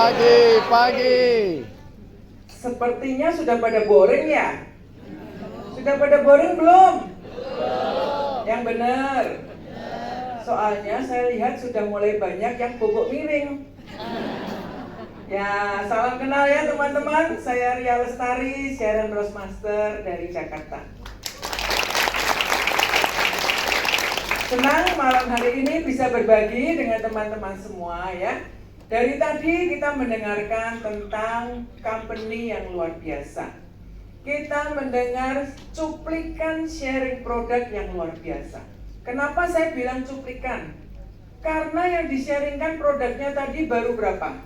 Pagi. Sepertinya sudah pada boring ya? Sudah pada boring belum? Yang benar. Soalnya saya lihat sudah mulai banyak yang bobok miring. Ya, salam kenal ya teman-teman. Saya Ria Lestari, Sharon Roastmaster dari Jakarta. Senang malam hari ini bisa berbagi dengan teman-teman semua ya. Dari tadi kita mendengarkan tentang company yang luar biasa. Kita mendengar cuplikan sharing produk yang luar biasa. Kenapa saya bilang cuplikan? Karena yang di-sharingkan produknya tadi baru berapa?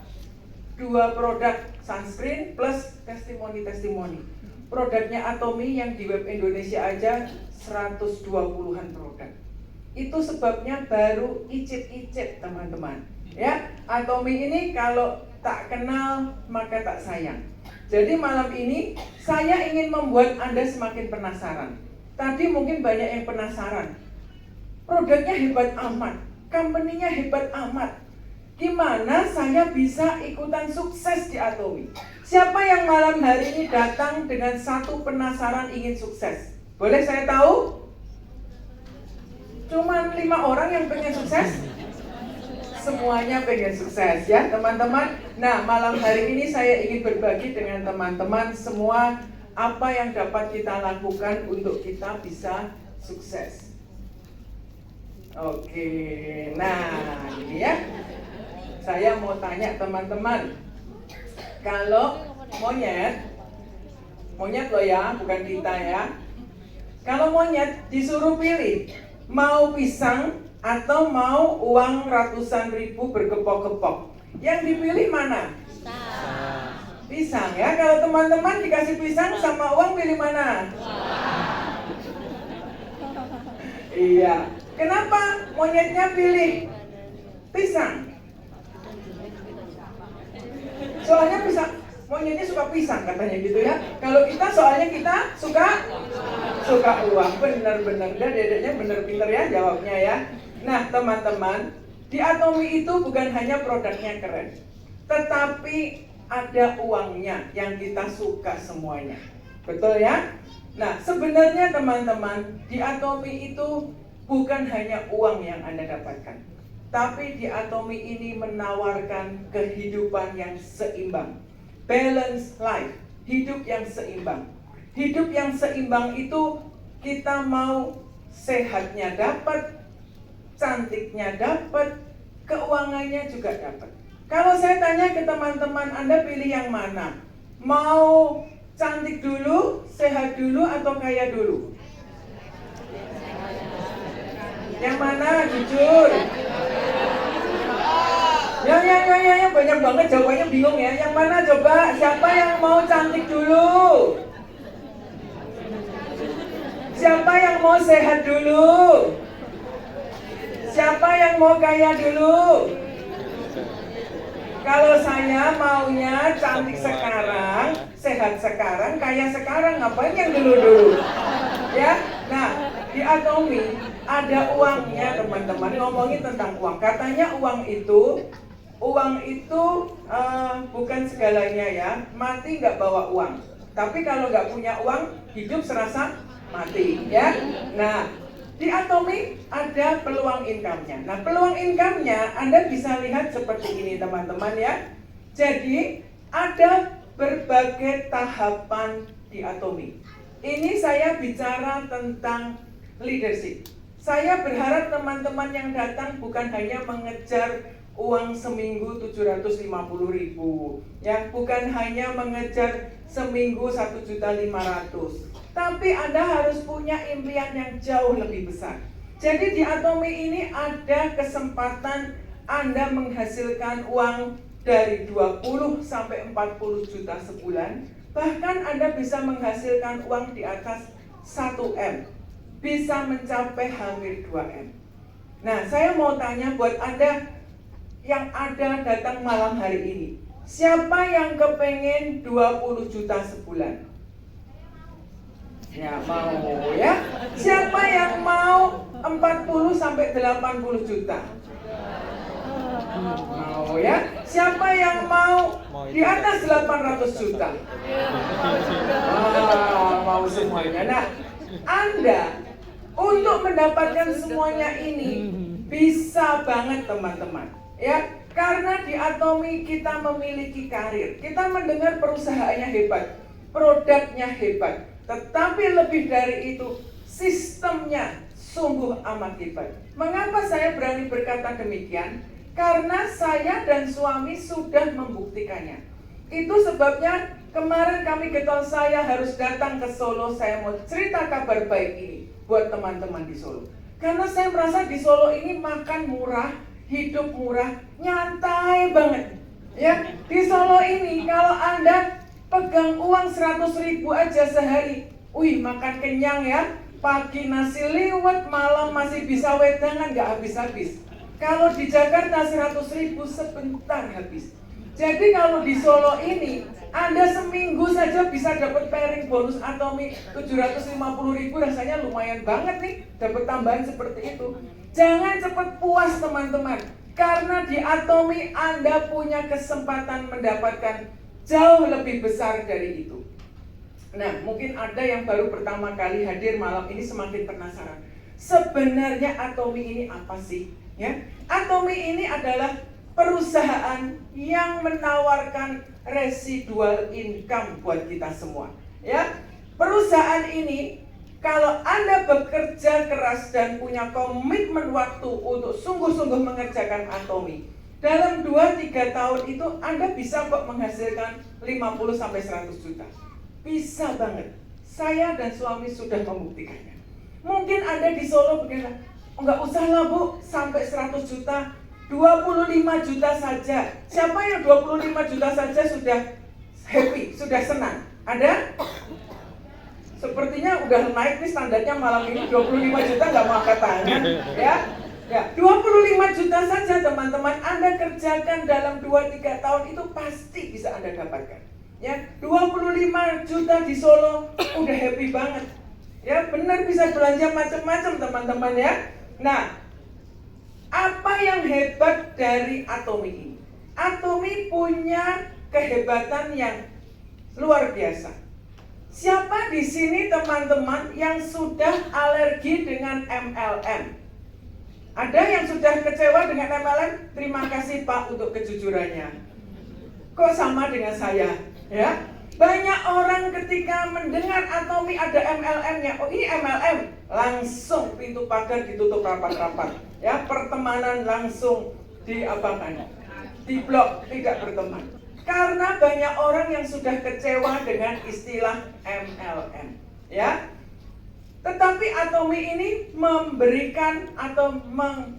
2 produk sunscreen plus testimoni-testimoni. Produknya Atomy yang di web Indonesia aja 120-an produk. Itu sebabnya baru icip-icip teman-teman. Ya, Atomy ini kalau tak kenal maka tak sayang. Jadi malam ini saya ingin membuat Anda semakin penasaran. Tadi mungkin banyak yang penasaran. Produknya hebat amat, company-nya hebat amat. Gimana saya bisa ikutan sukses di Atomy? Siapa yang malam hari ini datang dengan satu penasaran ingin sukses? Boleh saya tahu? Cuman 5 orang yang pengen sukses? Semuanya pengen sukses ya teman-teman. Nah, malam hari ini saya ingin berbagi dengan teman-teman semua apa yang dapat kita lakukan untuk kita bisa sukses. Oke, nah ini ya. Saya mau tanya teman-teman, kalau monyet loh ya, bukan kita ya. Kalau monyet disuruh pilih, mau pisang atau mau uang ratusan ribu bergepok-gepok, yang dipilih mana? Pisang ya. Kalau teman-teman dikasih pisang sama uang, pilih mana? Iya. Kenapa monyetnya pilih pisang? Soalnya pisang, monyetnya suka pisang katanya gitu ya. Kalau kita soalnya kita suka uang. Bener-bener, dan dedeknya bener pinter ya jawabnya ya. Nah teman-teman, di Atomy itu bukan hanya produknya keren, tetapi ada uangnya yang kita suka semuanya. Betul ya? Nah sebenarnya teman-teman, di Atomy itu bukan hanya uang yang Anda dapatkan, tapi di Atomy ini menawarkan kehidupan yang seimbang. Balance life, hidup yang seimbang. Hidup yang seimbang itu kita mau sehatnya dapat, cantiknya dapat, keuangannya juga dapat. Kalau saya tanya ke teman-teman, Anda pilih yang mana? Mau cantik dulu, sehat dulu, atau kaya dulu? Yang mana? Jujur. Ya, banyak banget jawabannya, bingung ya. Yang mana coba? Siapa yang mau cantik dulu? Siapa yang mau sehat dulu? Siapa yang mau kaya dulu? Kalau saya maunya cantik sekarang, sehat sekarang, kaya sekarang. Ngapain yang dulu-dulu? Ya, nah di Atomy ada uangnya teman-teman. Ngomongin tentang uang, katanya uang itu bukan segalanya ya. Mati nggak bawa uang, tapi kalau nggak punya uang, hidup serasa mati ya. Nah di Atomy ada peluang income-nya. Nah peluang income-nya Anda bisa lihat seperti ini teman-teman ya. Jadi ada berbagai tahapan di Atomy. Ini saya bicara tentang leadership. Saya berharap teman-teman yang datang bukan hanya mengejar uang seminggu 750.000 ya, bukan hanya mengejar seminggu 1.500.000, tapi Anda harus punya impian yang jauh lebih besar. Jadi di Atomy ini ada kesempatan Anda menghasilkan uang dari 20 sampai 40 juta sebulan. Bahkan Anda bisa menghasilkan uang di atas 1M, bisa mencapai hampir 2M. Nah saya mau tanya buat Anda yang ada datang malam hari ini, siapa yang kepengen 20 juta sebulan? Ya mau ya. Siapa yang mau 40 sampai 80 juta? Mau ya? Siapa yang mau di atas 800 juta? Mau semuanya. Nah, Anda untuk mendapatkan semuanya ini bisa banget teman-teman. Ya, karena di Atomi kita memiliki karir. Kita mendengar perusahaannya hebat, produknya hebat. Tetapi lebih dari itu, sistemnya sungguh amat hebat. Mengapa saya berani berkata demikian? Karena saya dan suami sudah membuktikannya. Itu sebabnya kemarin kami getol saya harus datang ke Solo. Saya mau cerita kabar baik ini buat teman-teman di Solo. Karena saya merasa di Solo ini makan murah, hidup murah, nyantai banget. Ya, di Solo ini kalau Anda pegang uang 100.000 aja sehari, wih makan kenyang ya. Pagi nasi liwet, malam masih bisa wedangan, gak habis-habis. Kalau di Jakarta 100.000 sebentar habis. Jadi kalau di Solo ini, Anda seminggu saja bisa dapat pairing bonus Atomi 750.000, rasanya lumayan banget nih, dapat tambahan seperti itu. Jangan cepat puas teman-teman, karena di Atomi Anda punya kesempatan mendapatkan jauh lebih besar dari itu. Nah, mungkin ada yang baru pertama kali hadir malam ini semakin penasaran. Sebenarnya Atomi ini apa sih? Ya, Atomi ini adalah perusahaan yang menawarkan residual income buat kita semua. Ya, perusahaan ini kalau Anda bekerja keras dan punya komitmen waktu untuk sungguh-sungguh mengerjakan Atomi, dalam 2-3 tahun itu Anda bisa kok menghasilkan 50-100 juta. Bisa banget. Saya dan suami sudah membuktikannya. Mungkin Anda di Solo begini, enggak usah lah Bu, sampai 100 juta, 25 juta saja. Siapa yang 25 juta saja sudah happy, sudah senang? Ada? Sepertinya udah naik nih standarnya malam ini, 25 juta nggak mau angkat tangan. Ya, 25 juta saja teman-teman Anda kerjakan dalam 2-3 tahun itu pasti bisa Anda dapatkan. Ya, 25 juta di Solo udah happy banget. Ya, benar bisa belanja macam-macam teman-teman ya. Nah, apa yang hebat dari Atomi ini? Atomi punya kehebatan yang luar biasa. Siapa di sini teman-teman yang sudah alergi dengan MLM? Ada yang sudah kecewa dengan MLM? Terima kasih Pak untuk kejujurannya. Kok sama dengan saya? Ya, banyak orang ketika mendengar Atomi ada MLM-nya, oh ini MLM, langsung pintu pagar ditutup rapat-rapat. Ya, pertemanan langsung diapakan, diblok, tidak berteman. Karena banyak orang yang sudah kecewa dengan istilah MLM. Ya, tetapi Atomi ini memberikan atau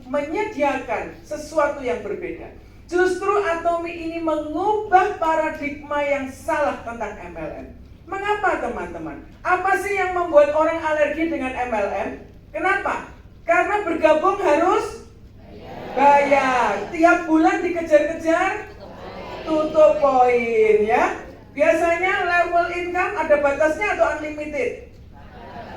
menyediakan sesuatu yang berbeda. Justru Atomi ini mengubah paradigma yang salah tentang MLM. Mengapa teman-teman? Apa sih yang membuat orang alergi dengan MLM? Kenapa? Karena bergabung harus bayar. Tiap bulan dikejar-kejar, tutup poin ya. Biasanya level income ada batasnya atau unlimited?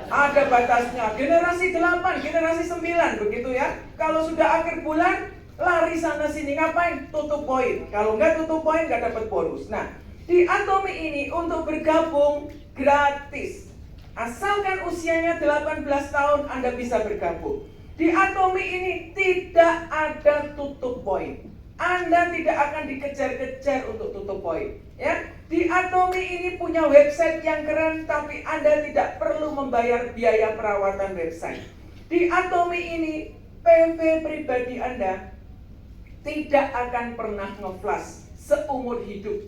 Ada batasnya. Generasi 8, generasi 9 begitu ya. Kalau sudah akhir bulan lari sana sini, ngapain? Tutup poin. Kalau nggak tutup poin nggak dapat bonus. Nah, di Atomi ini untuk bergabung gratis. Asalkan usianya 18 tahun Anda bisa bergabung. Di Atomi ini tidak ada tutup poin. Anda tidak akan dikejar-kejar untuk tutup poin. Ya, di Atomi ini punya website yang keren, tapi Anda tidak perlu membayar biaya perawatan website. Di Atomi ini PV pribadi Anda tidak akan pernah nge-flash seumur hidup.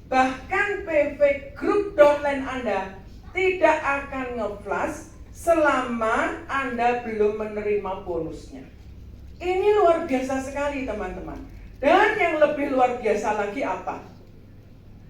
Bahkan PV grup downline Anda tidak akan nge-flash selama Anda belum menerima bonusnya. Ini luar biasa sekali teman-teman. Dan yang lebih luar biasa lagi apa?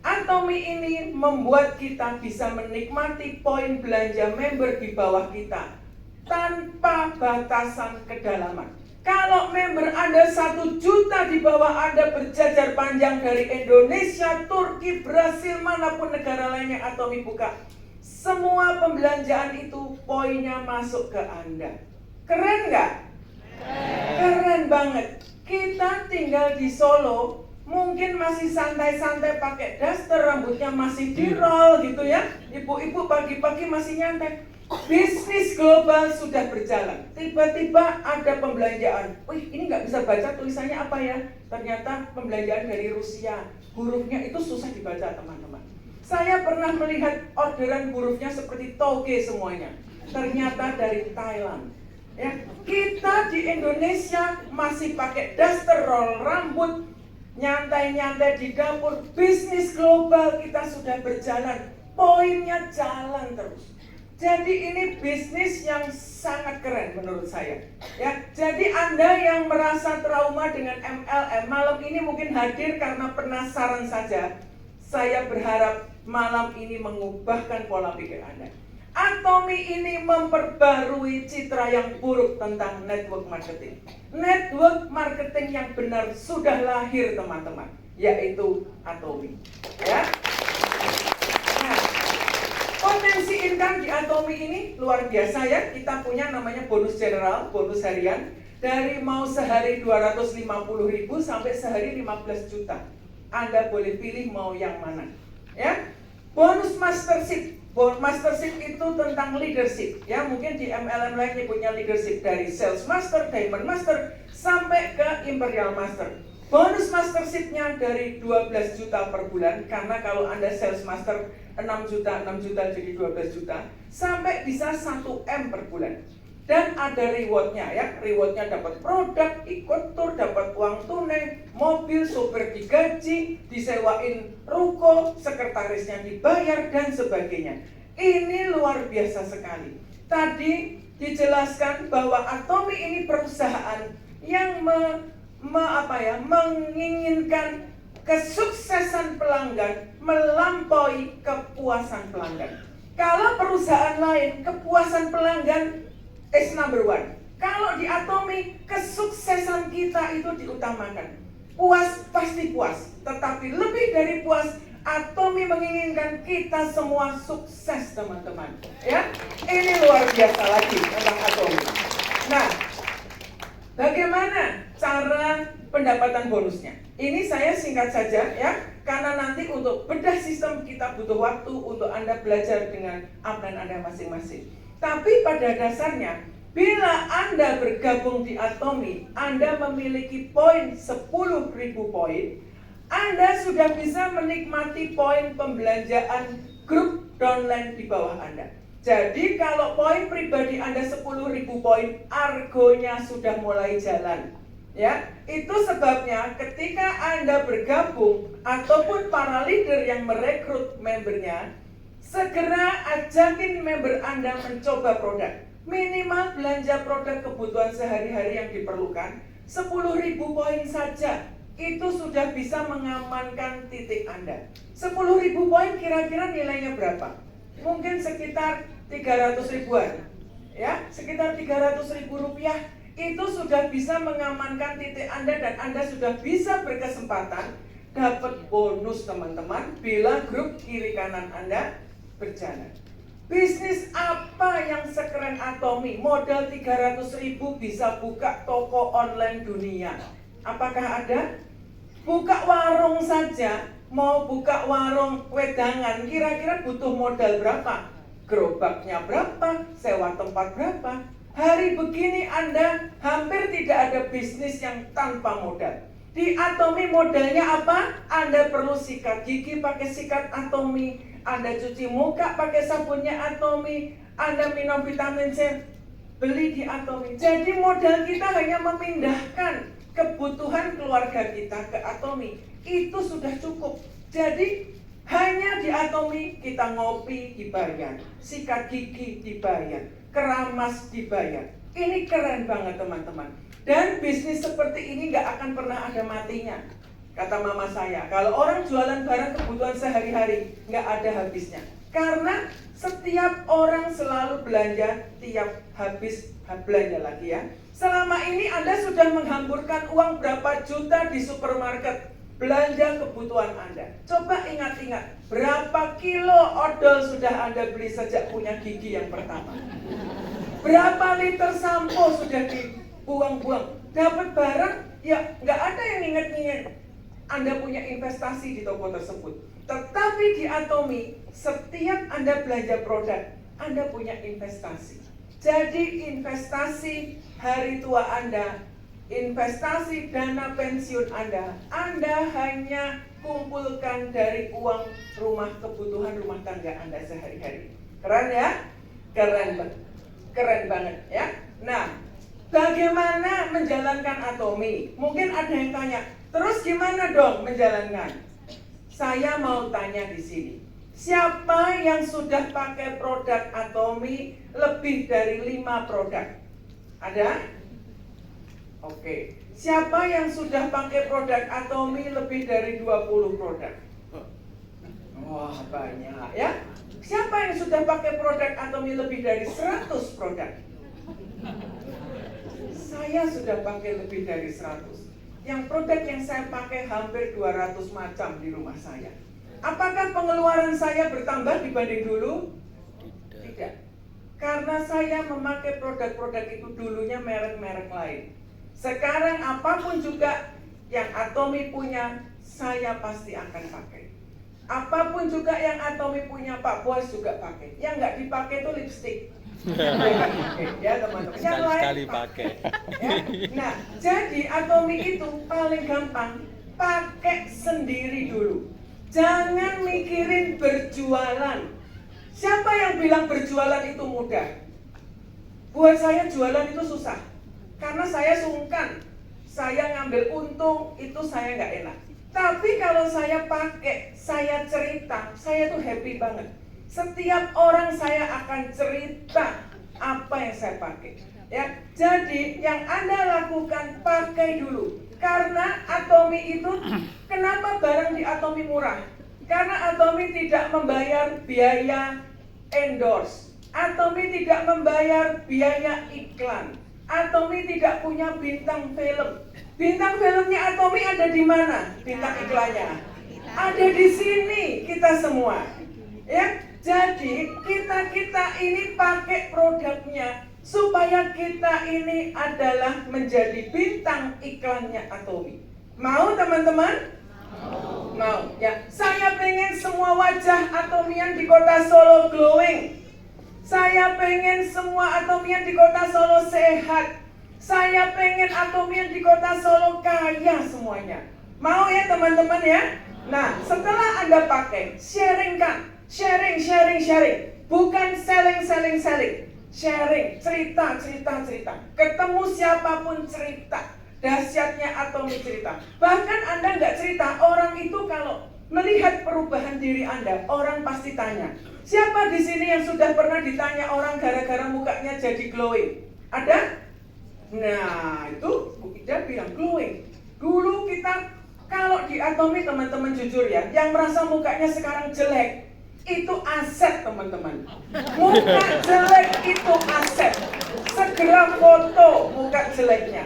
Atomi ini membuat kita bisa menikmati poin belanja member di bawah kita tanpa batasan kedalaman. Kalau member Anda 1 juta di bawah Anda berjajar panjang dari Indonesia, Turki, Brasil, manapun negara lainnya Atomi buka, semua pembelanjaan itu poinnya masuk ke Anda. Keren nggak? Keren banget. Kita tinggal di Solo, mungkin masih santai-santai pakai daster, rambutnya masih di roll gitu ya. Ibu-ibu pagi-pagi masih nyantai. Bisnis global sudah berjalan. Tiba-tiba ada pembelanjaan. Wih, ini nggak bisa baca tulisannya apa ya? Ternyata pembelanjaan dari Rusia. Hurufnya itu susah dibaca, teman-teman. Saya pernah melihat orderan hurufnya seperti toge semuanya. Ternyata dari Thailand. Ya, kita di Indonesia masih pakai daster, roll rambut, nyantai-nyantai di dapur. Bisnis global kita sudah berjalan, poinnya jalan terus. Jadi ini bisnis yang sangat keren menurut saya. Ya, jadi Anda yang merasa trauma dengan MLM malam ini mungkin hadir karena penasaran saja. Saya berharap malam ini mengubahkan pola pikir Anda. Atomi ini memperbarui citra yang buruk tentang network marketing. Network marketing yang benar sudah lahir, teman-teman, yaitu Atomi. Ya. Nah, potensi income di Atomi ini luar biasa ya. Kita punya namanya bonus general, bonus harian. Dari mau sehari 250.000 sampai sehari 15 juta. Anda boleh pilih mau yang mana. Ya. Bonus mastership. Mastership itu tentang leadership. Ya, mungkin di MLM lain punya leadership dari sales master, diamond master, sampai ke imperial master. Bonus mastership-nya dari 12 juta per bulan, karena kalau Anda sales master 6 juta jadi 12 juta, sampai bisa 1 M per bulan. Dan ada rewardnya ya, rewardnya dapat produk, ikut tour, dapat uang tunai, mobil, sopir digaji, disewain ruko, sekretarisnya dibayar, dan sebagainya. Ini luar biasa sekali. Tadi dijelaskan bahwa Atomi ini perusahaan yang menginginkan kesuksesan pelanggan melampaui kepuasan pelanggan. Kalau perusahaan lain, kepuasan pelanggan is number one. Kalau di Atomi, kesuksesan kita itu diutamakan. Puas pasti puas, tetapi lebih dari puas, Atomi menginginkan kita semua sukses, teman-teman. Ya, ini luar biasa lagi tentang Atomi. Nah, bagaimana cara pendapatan bonusnya? Ini saya singkat saja ya, karena nanti untuk bedah sistem kita butuh waktu untuk Anda belajar dengan upline Anda masing-masing. Tapi pada dasarnya, bila Anda bergabung di Atomi, Anda memiliki poin 10.000 poin, Anda sudah bisa menikmati poin pembelanjaan grup downline di bawah Anda. Jadi kalau poin pribadi Anda 10.000 poin, argonya sudah mulai jalan. Ya, itu sebabnya ketika Anda bergabung ataupun para leader yang merekrut membernya, segera ajakin member Anda mencoba produk. Minimal belanja produk kebutuhan sehari-hari yang diperlukan 10.000 poin saja. Itu sudah bisa mengamankan titik Anda. 10.000 poin kira-kira nilainya berapa? Mungkin sekitar 300 ribuan. Ya, sekitar 300.000 rupiah. Itu sudah bisa mengamankan titik Anda dan Anda sudah bisa berkesempatan dapat bonus, teman-teman, bila grup kiri kanan Anda berjalan. Bisnis apa yang sekeren Atomi? Modal 300.000 bisa buka toko online dunia. Apakah ada? Buka warung saja, mau buka warung wedangan, kira-kira butuh modal berapa? Gerobaknya berapa? Sewa tempat berapa? Hari begini Anda hampir tidak ada bisnis yang tanpa modal. Di Atomi modalnya apa? Anda perlu sikat gigi pakai sikat Atomi, Anda cuci muka pakai sabunnya Atomi, Anda minum vitamin C, beli di Atomi. Jadi modal kita hanya memindahkan kebutuhan keluarga kita ke Atomi. Itu sudah cukup. Jadi hanya di Atomi kita ngopi dibayar, sikat gigi dibayar, keramas dibayar. Ini keren banget, teman-teman. Dan bisnis seperti ini gak akan pernah ada matinya. Kata mama saya, kalau orang jualan barang kebutuhan sehari-hari gak ada habisnya. Karena setiap orang selalu belanja, tiap habis belanja lagi ya. Selama ini Anda sudah menghamburkan uang berapa juta di supermarket belanja kebutuhan Anda. Coba ingat-ingat, berapa kilo odol sudah Anda beli sejak punya gigi yang pertama? Berapa liter sampo sudah dibuang-buang? Dapat barang Ya, nggak ada yang inget-inget Anda punya investasi di toko tersebut. Tetapi di Atomi, setiap Anda belanja produk, Anda punya investasi. Jadi investasi hari tua Anda, investasi dana pensiun Anda hanya kumpulkan dari uang kebutuhan rumah tangga Anda sehari-hari. Keren ya? Keren banget ya. Nah, bagaimana menjalankan Atomi? Mungkin ada yang tanya, terus gimana dong menjalankan? Saya mau tanya di sini. Siapa yang sudah pakai produk Atomi lebih dari 5 produk? Ada? Oke. Siapa yang sudah pakai produk Atomi lebih dari 20 produk? Wah, banyak ya. Siapa yang sudah pakai produk Atomi lebih dari 100 produk? Saya sudah pakai lebih dari 100. Yang produk yang saya pakai hampir 200 macam di rumah saya. Apakah pengeluaran saya bertambah dibanding dulu? Tidak. Karena saya memakai produk-produk itu dulunya merek-merek lain. Sekarang apapun juga yang Atomi punya, saya pasti akan pakai. Apapun juga yang Atomi punya, Pak Boas juga pakai. Yang nggak dipakai itu lipstick. Ya teman-teman. Yang Sekali lain pakai. Ya. Nah, jadi Atomi itu paling gampang, pakai sendiri dulu. Jangan mikirin berjualan. Siapa yang bilang berjualan itu mudah? Buat saya jualan itu susah. Karena saya sungkan. Saya ngambil untung, itu saya nggak enak. Tapi kalau saya pakai, saya cerita, saya tuh happy banget. Setiap orang saya akan cerita apa yang saya pakai. Ya, jadi yang Anda lakukan pakai dulu. Karena Atomi itu, kenapa barang di Atomi murah? Karena Atomi tidak membayar biaya endorse. Atomi tidak membayar biaya iklan. Atomi tidak punya bintang film. Bintang filmnya Atomi ada di mana? Bintang iklannya ada di sini, kita semua. Ya, jadi kita ini pakai produknya supaya kita ini adalah menjadi bintang iklannya Atomi. Mau teman-teman? Mau. Ya, saya pengen semua wajah Atomian di kota Solo glowing. Saya pengen semua Atomian di kota Solo sehat. Saya pengen Atomian di kota Solo kaya semuanya. Mau ya teman-teman ya? Nah, setelah Anda pakai, sharingkan. Sharing. Bukan selling. Sharing, cerita. Ketemu siapapun cerita. Dahsyatnya Atomi cerita. Bahkan Anda nggak cerita, orang itu kalau melihat perubahan diri Anda, orang pasti tanya. Siapa di sini yang sudah pernah ditanya orang gara-gara mukanya jadi glowing? Ada? Nah, itu Bu Ida bilang glowing. Dulu kita kalau di Atomi teman-teman jujur ya, yang merasa mukanya sekarang jelek, itu aset teman-teman. Muka jelek itu aset. Segera foto muka jeleknya.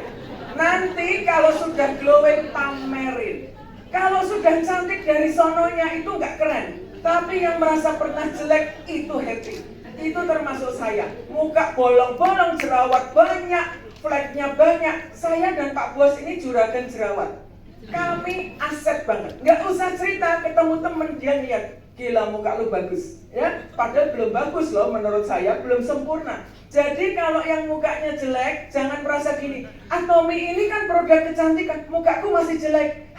Nanti kalau sudah glowing pamerin. Kalau sudah cantik dari sononya itu nggak keren. Tapi yang merasa pernah jelek itu happy. Itu termasuk saya. Muka bolong-bolong, jerawat banyak, fleknya banyak. Saya dan Pak Bos ini juragan jerawat. Kami aset banget. Nggak usah cerita, ketemu temen dia lihat, gila muka lu bagus, ya. Padahal belum bagus loh menurut saya, belum sempurna. Jadi kalau yang mukanya jelek, jangan merasa gini, Atomi ini kan produk kecantikan, mukaku masih jelek.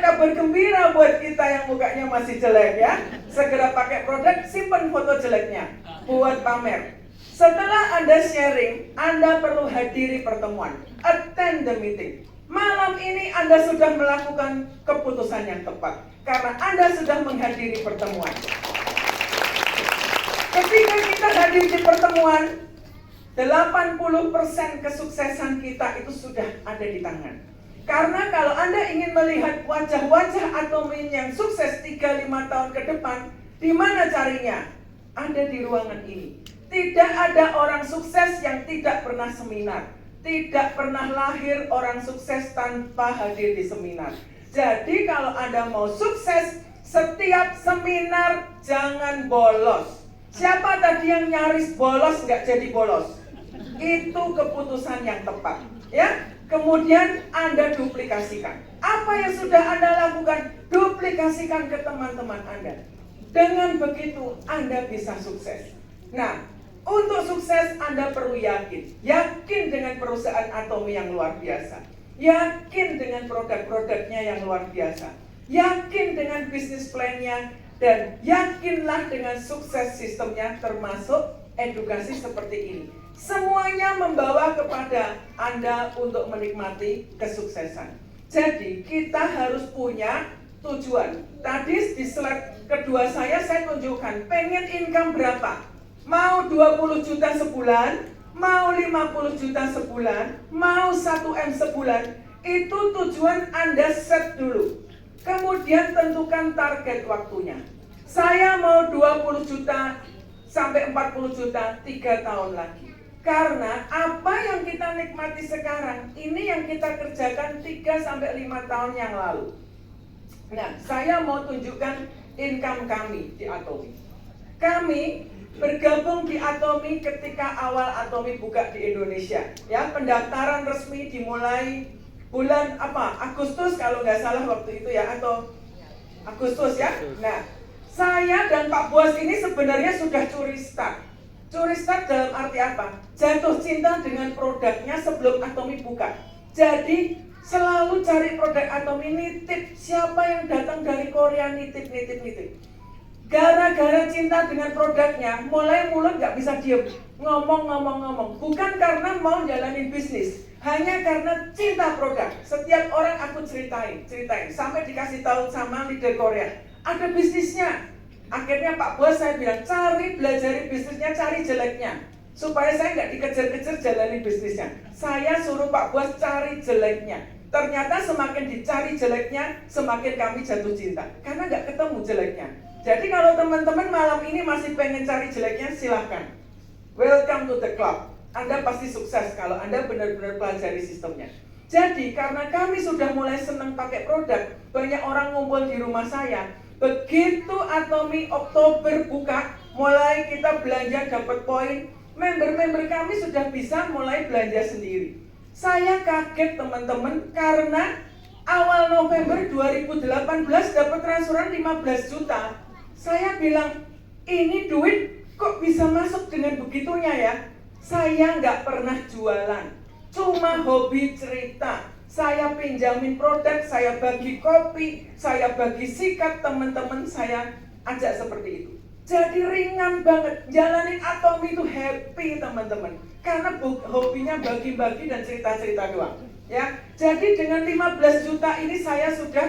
Kabar gembira buat kita yang mukanya masih jelek ya. Segera pakai produk, simpan foto jeleknya buat pamer. Setelah Anda sharing, Anda perlu hadiri pertemuan, attend the meeting. Malam ini Anda sudah melakukan keputusan yang tepat karena Anda sudah menghadiri pertemuan. Ketika kita hadir di pertemuan, 80% kesuksesan kita itu sudah ada di tangan. Karena kalau Anda ingin melihat wajah-wajah Atomi yang sukses 3-5 tahun ke depan, di mana carinya? Ada di ruangan ini. Tidak ada orang sukses yang tidak pernah seminar. Tidak pernah lahir orang sukses tanpa hadir di seminar. Jadi kalau Anda mau sukses, setiap seminar jangan bolos. Siapa tadi yang nyaris bolos nggak jadi bolos? Itu keputusan yang tepat. Ya, Kemudian Anda duplikasikan. Apa yang sudah Anda lakukan, duplikasikan ke teman-teman Anda. Dengan begitu Anda bisa sukses. Nah, untuk sukses Anda perlu yakin. Yakin dengan perusahaan Atomi yang luar biasa. Yakin dengan produk-produknya yang luar biasa. Yakin dengan bisnis plan-nya. Dan yakinlah dengan sukses sistemnya, termasuk edukasi seperti ini. Semuanya membawa kepada Anda untuk menikmati kesuksesan. Jadi kita harus punya tujuan. Tadi di slide kedua saya tunjukkan pengen income berapa. Mau 20 juta sebulan, mau 50 juta sebulan, mau 1M sebulan. Itu tujuan Anda set dulu. Kemudian tentukan target waktunya. Saya mau 20 juta sampai 40 juta 3 tahun lagi. Karena apa yang kita nikmati sekarang, ini yang kita kerjakan 3 sampai 5 tahun yang lalu. Nah, saya mau tunjukkan income kami di Atomi. Kami bergabung di Atomi ketika awal Atomi buka di Indonesia. Ya, pendaftaran resmi dimulai bulan Agustus kalau nggak salah waktu itu ya, atau Agustus ya. Nah, saya dan Pak Buas ini sebenarnya sudah curi start. Curi start dalam arti apa? Jatuh cinta dengan produknya sebelum Atomi buka. Jadi selalu cari produk Atomi, nitip. Siapa yang datang dari Korea nitip. Gara-gara cinta dengan produknya, mulai mulut nggak bisa diem. Ngomong. Bukan karena mau jalanin bisnis, hanya karena cinta produk. Setiap orang aku ceritain. Sampai dikasih tahu sama leader Korea, ada bisnisnya. Akhirnya Pak Bos saya bilang, belajari bisnisnya, cari jeleknya. Supaya saya nggak dikejar-kejar jalani bisnisnya. Saya suruh Pak Bos cari jeleknya. Ternyata semakin dicari jeleknya, semakin kami jatuh cinta. Karena nggak ketemu jeleknya. Jadi kalau teman-teman malam ini masih pengen cari jeleknya, silahkan. Welcome to the club. Anda pasti sukses kalau Anda benar-benar pelajari sistemnya. Jadi karena kami sudah mulai senang pakai produk, banyak orang ngumpul di rumah saya. Begitu Atomi Oktober buka, mulai kita belanja dapat poin, member-member kami sudah bisa mulai belanja sendiri. Saya kaget teman-teman karena awal November 2018 dapat transferan 15 juta. Saya bilang, ini duit kok bisa masuk dengan begitunya ya? Saya nggak pernah jualan, cuma hobi cerita. Saya pinjamin produk, saya bagi kopi, saya bagi sikat, teman-teman saya ajak seperti itu. Jadi ringan banget, jalanin Atomi itu happy teman-teman. Karena hobinya bagi-bagi dan cerita-cerita doang. Ya, jadi dengan 15 juta ini saya sudah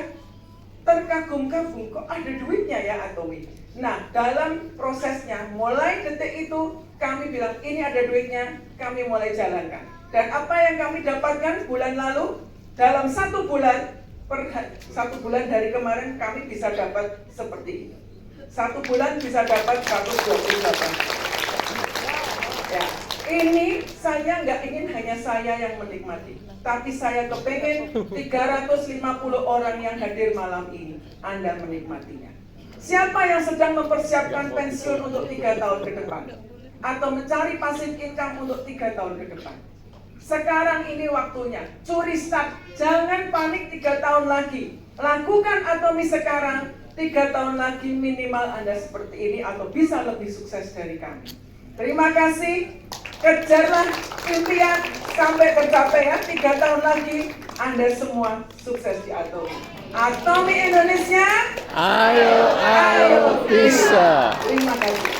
terkagum-kagum, kok ada duitnya ya Atomi. Nah, dalam prosesnya, mulai detik itu kami bilang ini ada duitnya, kami mulai jalankan. Dan apa yang kami dapatkan bulan lalu, dalam 1 bulan, per 1 bulan dari kemarin kami bisa dapat seperti ini. 1 bulan bisa dapat 128. Ya, ini saya nggak ingin hanya saya yang menikmati, tapi saya kepengen 350 orang yang hadir malam ini, Anda menikmatinya. Siapa yang sedang mempersiapkan pensiun untuk 3 tahun ke depan? Atau mencari passive income untuk 3 tahun ke depan? Sekarang ini waktunya, curi start, jangan panik 3 tahun lagi. Lakukan Atomi sekarang, 3 tahun lagi minimal Anda seperti ini atau bisa lebih sukses dari kami. Terima kasih, kejarlah impian sampai tercapai ya, 3 tahun lagi Anda semua sukses di Atomi. Atomi Indonesia, ayo bisa. Terima kasih.